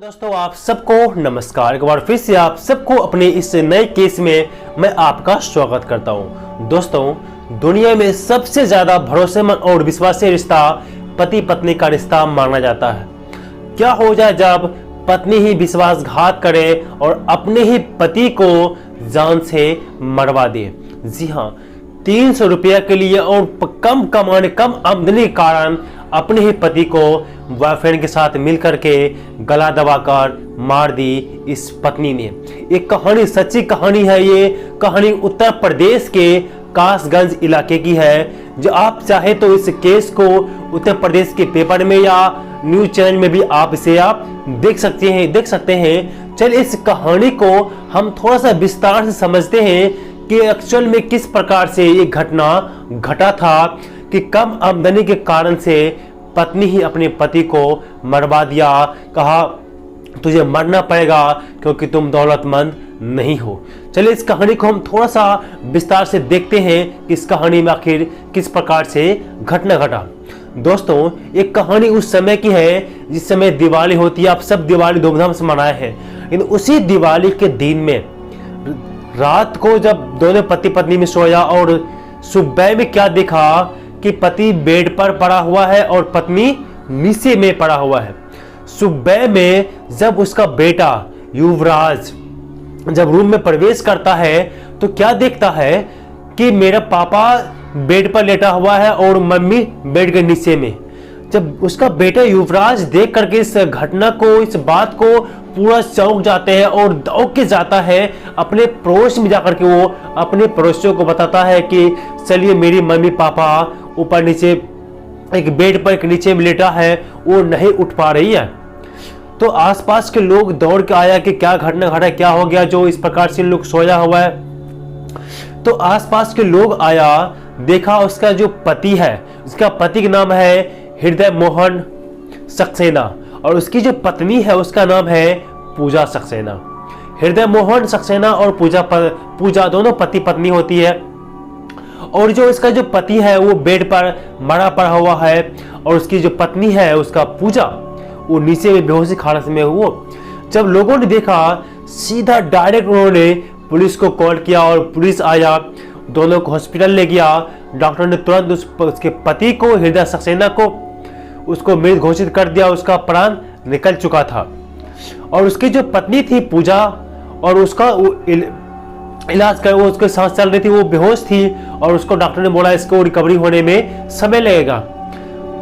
दोस्तों, आप सबको नमस्कार। एक बार फिर से आप सबको अपने इस नए केस में मैं आपका स्वागत करता हूं। दोस्तों, दुनिया में सबसे ज्यादा भरोसेमंद और विश्वासी रिश्ता पति पत्नी का रिश्ता माना जाता है। क्या हो जाए जब पत्नी ही विश्वासघात करे और अपने ही पति को जान से मरवा दे। जी हाँ, 300 रुपया के लिए और कम कमाने, कम आमदनी के कारण अपने ही पति को बॉयफ्रेंड के साथ मिलकर के गला दबाकर मार दी इस पत्नी ने। एक कहानी, सच्ची कहानी है। ये कहानी उत्तर प्रदेश के कासगंज इलाके की है। जो आप चाहे तो इस केस को उत्तर प्रदेश के पेपर में या न्यूज चैनल में भी आप इसे देख सकते हैं। चलिए इस कहानी को हम थोड़ा सा विस्तार से समझते हैं कि एक्चुअल में किस प्रकार से ये घटना घटा था कि कम आमदनी के कारण से पत्नी ही अपने पति को मरवा दिया। कहा तुझे मरना पड़ेगा क्योंकि तुम दौलतमंद नहीं हो। चलिए इस कहानी को हम थोड़ा सा विस्तार से देखते हैं कि इस कहानी में आखिर किस प्रकार से घटना घटा। दोस्तों, एक कहानी उस समय की है जिस समय दिवाली होती है। आप सब दिवाली धूमधाम से मनाए हैं, लेकिन उसी दिवाली के दिन में रात को जब दोनों पति पत्नी में सोया और सुबह में क्या देखा कि पति बेड पर पड़ा हुआ है और पत्नी नीचे में पड़ा हुआ है। सुबह में जब उसका बेटा युवराज जब रूम में प्रवेश करता है तो क्या देखता है कि मेरा पापा बेड पर लेटा हुआ है और मम्मी बेड के नीचे में। जब उसका बेटा युवराज देख करके इस घटना को, इस बात को पूरा चौंक जाते हैं और दौड़ के जाता है अपने पड़ोस में जाकर के वो अपने पड़ोसियों को बताता है कि चलिए मेरी मम्मी पापा ऊपर नीचे एक बेड पर एक नीचे में लेटा है, वो नहीं उठ पा रही है। तो आसपास के लोग दौड़ के आया कि क्या घटना घटा, क्या हो गया जो इस प्रकार से लोग सोया हुआ है। तो आसपास के लोग आया, देखा उसका जो पति है, उसका पति का नाम है हृदय मोहन सक्सेना और उसकी जो पत्नी है उसका नाम है पूजा सक्सेना। हृदय मोहन सक्सेना और पूजा दोनों पति पत्नी होती है। और जो इसका जो पति है वो बेड पर मरा पड़ा हुआ है और उसकी जो पत्नी है उसका पूजा वो नीचे में बेहोशी हालत में हुआ। जब लोगों ने देखा सीधा डायरेक्ट उन्होंने पुलिस को कॉल किया और पुलिस आया, दोनों को हॉस्पिटल ले गया। डॉक्टर ने तुरंत उसके पति को, हृदय सक्सेना को, उसको मृत घोषित कर दिया। उसका प्राण निकल चुका था। और उसकी जो पत्नी थी पूजा, और उसका इलाज कर वो उसके सांस चल रही थी, वो बेहोश थी और उसको डॉक्टर ने बोला इसको रिकवरी होने में समय लगेगा।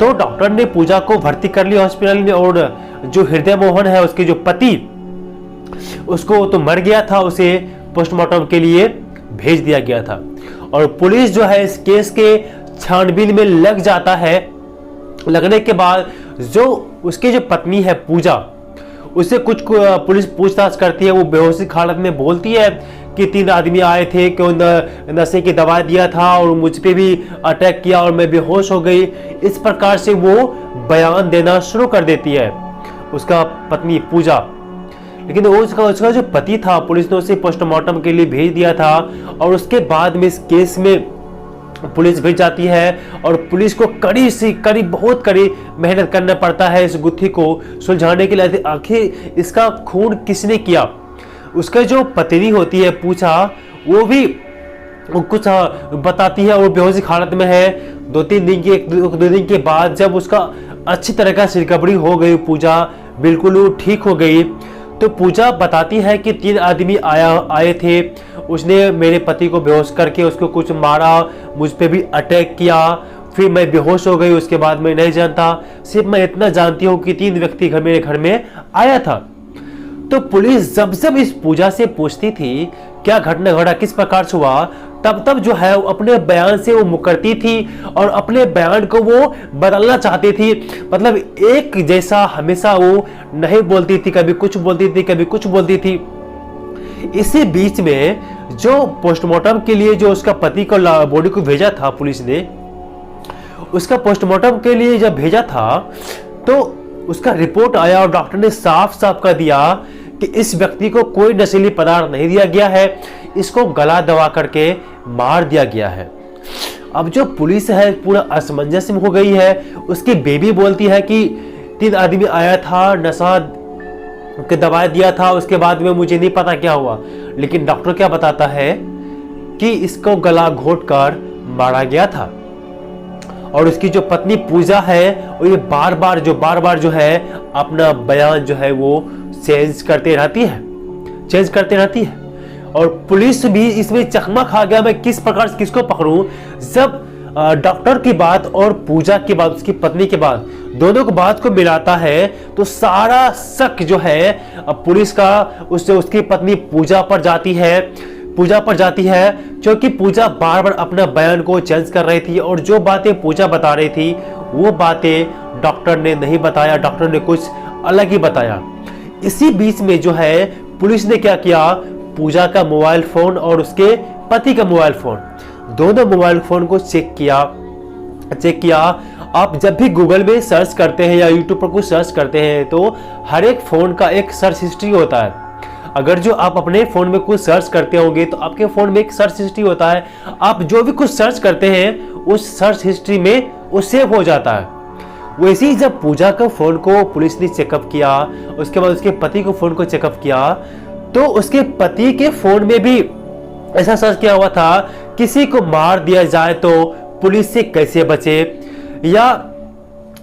तो डॉक्टर ने पूजा को भर्ती कर लिया हॉस्पिटल में। और जो हृदय मोहन है उसके जो पति, उसको तो मर गया था, उसे पोस्टमार्टम के लिए भेज दिया गया था। और पुलिस जो है इस केस के छानबीन में लग जाता है। लगने के बाद जो उसकी जो पत्नी है पूजा, उससे कुछ पुलिस पूछताछ करती है। वो बेहोशी हालत में बोलती है कि 3 आदमी आए थे, क्यों नशे की दवा दिया था और मुझ पे भी अटैक किया और मैं बेहोश हो गई। इस प्रकार से वो बयान देना शुरू कर देती है उसका पत्नी पूजा। लेकिन उसका जो पति था, पुलिस ने उसे पोस्टमार्टम के लिए भेज दिया था। और उसके बाद में इस केस में पुलिस भेज जाती है और पुलिस को बहुत कड़ी मेहनत करना पड़ता है इस गुत्थी को सुलझाने के लिए। आखिर इसका खून किसने किया? उसका जो पत्नी होती है पूछा, वो भी कुछ बताती है और बेहोशी हालत में है। 2-3 दिन के बाद जब उसका अच्छी तरह से रिकवरी हो गई, पूजा बिल्कुल ठीक हो गई, तो पूजा बताती है कि 3 आदमी आए थे। उसने मेरे पति को बेहोश करके उसको कुछ मारा, मुझ पे भी अटैक किया, फिर मैं बेहोश हो गई। उसके बाद मैं नहीं जानता, सिर्फ मैं इतना जानती हूँ कि 3 व्यक्ति मेरे घर में आया था। तो पुलिस जब इस पूजा से पूछती थी क्या घटना घटा, किस प्रकार से हुआ, तब जो है अपने बयान से वो मुकरती थी और अपने बयान को वो बदलना चाहती थी। मतलब एक जैसा हमेशा वो नहीं बोलती थी, कभी कुछ बोलती थी, कभी कुछ बोलती थी। इसी बीच में जो पोस्टमार्टम के लिए जो उसका पति को बॉडी को भेजा था पुलिस ने, उसका पोस्टमार्टम के लिए जब भेजा था तो उसका रिपोर्ट आया और डॉक्टर ने साफ कर दिया कि इस व्यक्ति को कोई नशीली पदार्थ नहीं दिया गया है, इसको गला दबा करके मार दिया गया है। अब जो पुलिस है पूरा असमंजस में हो गई है। उसकी बेबी बोलती है कि 3 आदमी आया था, नशा के दवाई दिया था, उसके बाद में मुझे नहीं पता क्या हुआ। लेकिन डॉक्टर क्या बताता है कि इसको गला घोट कर मारा गया था। और उसकी जो पत्नी पूजा है वो ये बार बार जो है अपना बयान जो है वो चेंज करते रहती है। और पुलिस भी इसमें चकमा खा गया, मैं किस प्रकार से किसको पकड़ूं। जब डॉक्टर की बात और पूजा की बात, उसकी पत्नी की बात, दोनों को बात को मिलाता है तो सारा शक जो है पुलिस का उसकी पत्नी पूजा पर जाती है, क्योंकि पूजा बार बार अपना बयान को चेंज कर रही थी और जो बातें पूजा बता रही थी वो बातें डॉक्टर ने नहीं बताया, डॉक्टर ने कुछ अलग ही बताया। इसी बीच में जो है पुलिस ने क्या किया, पूजा का मोबाइल फोन और उसके पति का मोबाइल फोन, दोनों मोबाइल फोन को चेक किया। आप जब भी गूगल में सर्च करते हैं या यूट्यूब पर कुछ सर्च करते हैं तो हर एक फोन का एक सर्च हिस्ट्री होता है। अगर जो आप अपने फोन में कुछ सर्च करते होंगे तो आपके फोन में एक सर्च हिस्ट्री होता है। आप जो भी कुछ सर्च करते हैं उस सर्च हिस्ट्री में वो सेव हो जाता है। वैसे ही जब पूजा के फोन को पुलिस ने चेकअप किया, उसके बाद उसके पति के फोन को चेकअप किया, तो उसके पति के फोन में भी ऐसा सर्च किया हुआ था, किसी को मार दिया जाए तो पुलिस से कैसे बचे, या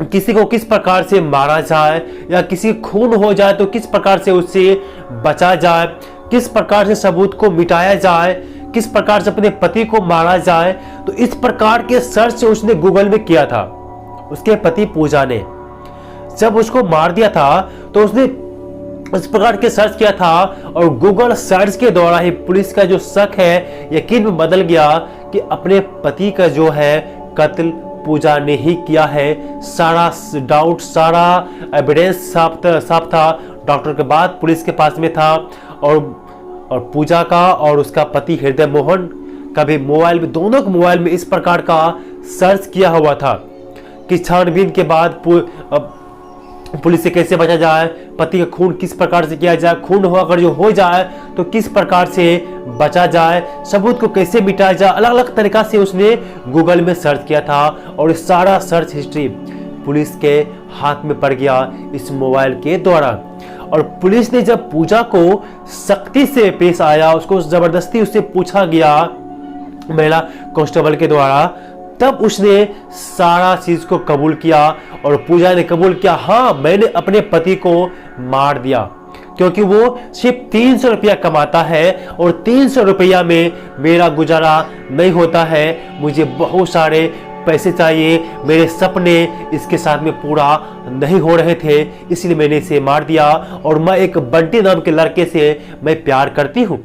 किसी को किस प्रकार से मारा जाए, या किसी खून हो जाए तो किस प्रकार से उससे बचा जाए, किस प्रकार से सबूत को मिटाया जाए, किस प्रकार से अपने पति को मारा जाए। तो इस प्रकार के सर्च उसने गूगल में किया था। उसके पति पूजा ने जब उसको मार दिया था तो उसने इस प्रकार के सर्च किया था और गूगल सर्च के द्वारा ही पुलिस का जो शक है यकीन में बदल गया कि अपने पति का जो है कत्ल पूजा ने ही किया है। सारा डाउट, सारा एविडेंस साफ था। डॉक्टर के बाद पुलिस के पास में था और पूजा का और उसका पति हृदय मोहन का भी मोबाइल में, दोनों के मोबाइल में इस प्रकार का सर्च किया हुआ था कि छानबीन के बाद पुलिस से कैसे बचा जाए, पति का खून किस प्रकार से किया जाए, खून हो अगर जो हो जाए तो किस प्रकार से बचा जाए, सबूत को कैसे मिटाया जाए। अलग अलग तरीका से उसने गूगल में सर्च किया था और सारा सर्च हिस्ट्री पुलिस के हाथ में पड़ गया इस मोबाइल के द्वारा। और पुलिस ने जब पूजा को सख्ती से पेश आया, उसको जबरदस्ती उससे पूछा गया महिला कांस्टेबल के द्वारा, तब उसने सारा चीज को कबूल किया। और पूजा ने कबूल किया, हाँ मैंने अपने पति को मार दिया, क्योंकि वो सिर्फ 300 रुपया कमाता है और 300 रुपया में मेरा गुजारा नहीं होता है, मुझे बहुत सारे पैसे चाहिए, मेरे सपने इसके साथ में पूरा नहीं हो रहे थे, इसलिए मैंने इसे मार दिया और मैं एक बंटी नाम के लड़के से मैं प्यार करती हूँ।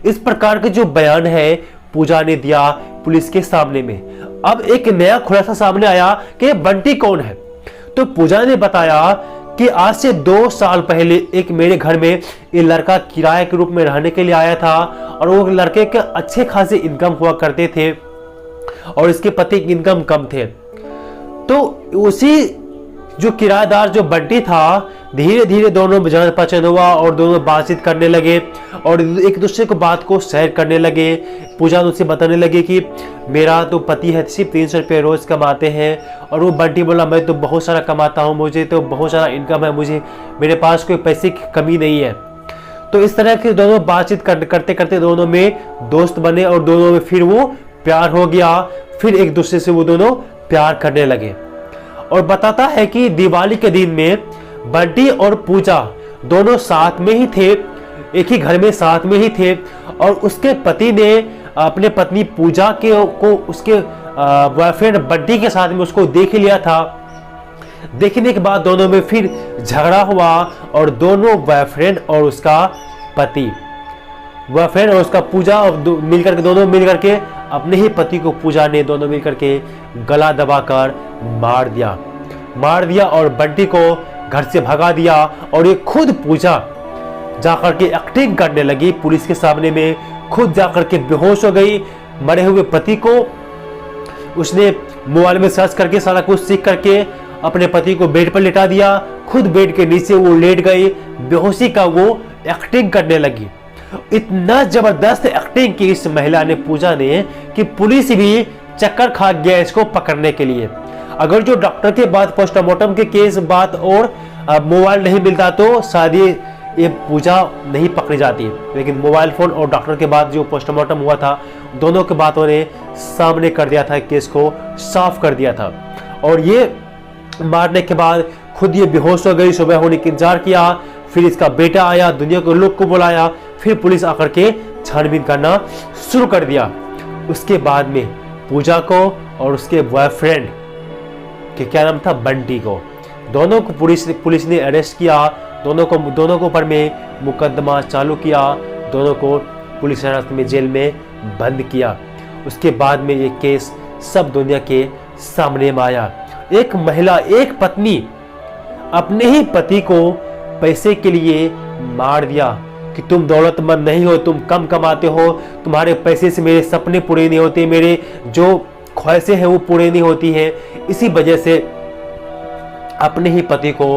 इस प्रकार के जो बयान है पूजा ने दिया पुलिस के सामने में। अब एक नया खुलासा सामने आया कि बंटी कौन है। तो पूजा ने बताया कि आज से 2 साल पहले एक मेरे घर में ये लड़का किराए के रूप में रहने के लिए आया था और वो लड़के के अच्छे खासे इनकम हुआ करते थे और इसके पति की इनकम कम थे। तो उसी जो किराएदार जो बंटी था, धीरे धीरे दोनों में जान पहचान हुआ और दोनों बातचीत करने लगे और एक दूसरे को बात को शेयर करने लगे। पूजा उनसे बताने लगे कि मेरा तो पति है, सिर्फ 300 रुपये रोज कमाते हैं, और वो बंटी बोला मैं तो बहुत सारा कमाता हूँ, मुझे तो बहुत सारा इनकम है, मेरे पास कोई पैसे की कमी नहीं है। तो इस तरह के दोनों बातचीत करते करते दोनों में दोस्त बने और दोनों में फिर वो प्यार हो गया। फिर एक दूसरे से वो दोनों प्यार करने लगे। और बताता है कि दिवाली के दिन में बंटी और पूजा दोनों साथ में ही थे, एक ही घर में साथ में ही थे, और उसके पति ने अपने पत्नी पूजा को उसके बॉयफ्रेंड बंटी के साथ में उसको देख लिया था। देखने के बाद दोनों में फिर झगड़ा हुआ और दोनों बॉयफ्रेंड और उसका पति, बॉयफ्रेंड और उसका पूजा मिलकर के दोनों मिलकर के अपने ही पति को पूजा ने दोनों मिलकर के गला दबाकर मार दिया और बंटी को घर से भगा दिया। और ये खुद पूजा जाकर के एक्टिंग करने लगी पुलिस के सामने में, खुद जाकर के बेहोश हो गई। मरे हुए पति को उसने मोबाइल में सर्च करके सारा कुछ सीख करके अपने पति को बेड पर लेटा दिया, खुद बेड के नीचे वो लेट गई, बेहोशी का वो एक्टिंग करने लगी। इतना जबरदस्त एक्टिंग की इस महिला ने, पूजा ने, कि पुलिस भी चक्कर खा गया इसको पकड़ने के लिए। अगर जो डॉक्टर के बाद पोस्टमार्टम के केस बात और मोबाइल नहीं मिलता तो शायद ये पूजा नहीं पकड़ी जाती। लेकिन मोबाइल फ़ोन और डॉक्टर के बाद जो पोस्टमार्टम हुआ था, दोनों के बातों ने सामने कर दिया था, केस को साफ कर दिया था। और ये मारने के बाद खुद ये बेहोश हो गई, सुबह होने का इंतजार किया, फिर इसका बेटा आया, दुनिया के लोग को बुलाया, फिर पुलिस आकर के छानबीन करना शुरू कर दिया। उसके बाद में पूजा को और उसके बॉयफ्रेंड के क्या नाम था, बंटी को, दोनों को पुलिस ने अरेस्ट किया। दोनों को ऊपर में मुकदमा चालू किया, दोनों को पुलिस हिरासत में जेल में बंद किया। उसके बाद में ये केस सब दुनिया के सामने में आया। एक महिला, एक पत्नी अपने ही पति को पैसे के लिए मार दिया कि तुम दौलतमंद नहीं हो, तुम कम कमाते हो, तुम्हारे पैसे से मेरे सपने पूरे नहीं होते, मेरे जो ख्वाहिशें हैं वो पूरे नहीं होती हैं। इसी वजह से अपने ही पति को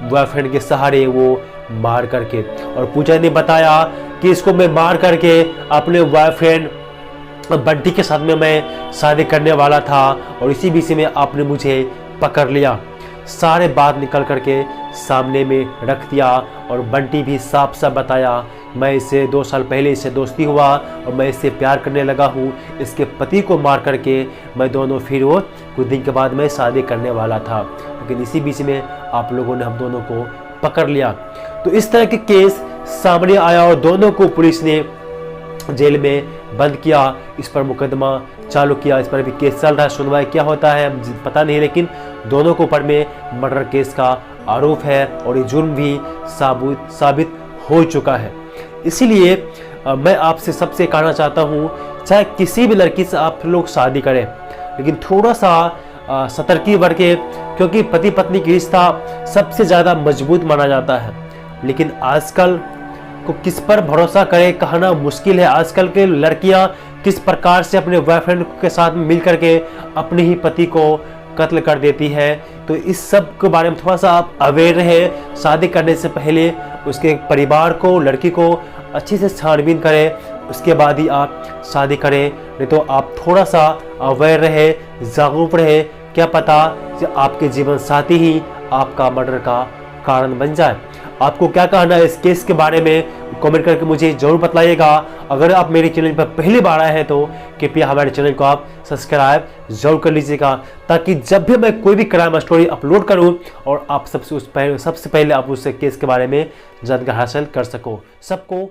बॉयफ्रेंड के सहारे वो मार करके, और पूजा ने बताया कि इसको मैं मार करके अपने बॉयफ्रेंड बंटी के साथ में मैं शादी करने वाला था, और इसी विषय में आपने मुझे पकड़ लिया। सारे बात निकल करके सामने में रख दिया, और बंटी भी साफ साफ बताया, मैं इससे 2 साल पहले इससे दोस्ती हुआ और मैं इससे प्यार करने लगा हूँ। इसके पति को मार करके मैं दोनों फिर वो कुछ दिन के बाद मैं शादी करने वाला था, लेकिन इसी बीच में आप लोगों ने हम दोनों को पकड़ लिया। तो इस तरह के केस सामने आया और दोनों को पुलिस ने जेल में बंद किया, इस पर मुकदमा चालू किया। इस पर भी केस चल रहा है, सुनवाई क्या होता है पता नहीं, लेकिन दोनों के ऊपर में मर्डर केस का आरोप है और ये जुर्म भी साबित हो चुका है। इसीलिए मैं आपसे सबसे कहना चाहता हूँ, चाहे किसी भी लड़की से आप लोग शादी करें, लेकिन थोड़ा सा सतर्की बरतें, क्योंकि पति पत्नी की रिश्ता सबसे ज़्यादा मजबूत माना जाता है। लेकिन आजकल को किस पर भरोसा करें कहना मुश्किल है। आजकल के लड़कियां किस प्रकार से अपने बॉयफ्रेंड के साथ मिल करके अपने ही पति को कत्ल कर देती है। तो इस सब के बारे में थोड़ा सा आप अवेयर रहे। शादी करने से पहले उसके परिवार को, लड़की को अच्छे से छानबीन करें, उसके बाद ही आप शादी करें। नहीं तो आप थोड़ा सा अवेयर रहे, जागरूक रहे, क्या पता कि आपके जीवन साथी ही आपका मर्डर का कारण बन जाए। आपको क्या कहना है इस केस के बारे में, कमेंट करके मुझे जरूर बताइएगा। अगर आप मेरे चैनल पर पहली बार आए हैं तो कृपया हमारे चैनल को आप सब्सक्राइब जरूर कर लीजिएगा, ताकि जब भी मैं कोई भी क्राइम स्टोरी अपलोड करूं और आप सबसे पहले आप उस केस के बारे में जानकारी हासिल कर सको। सबको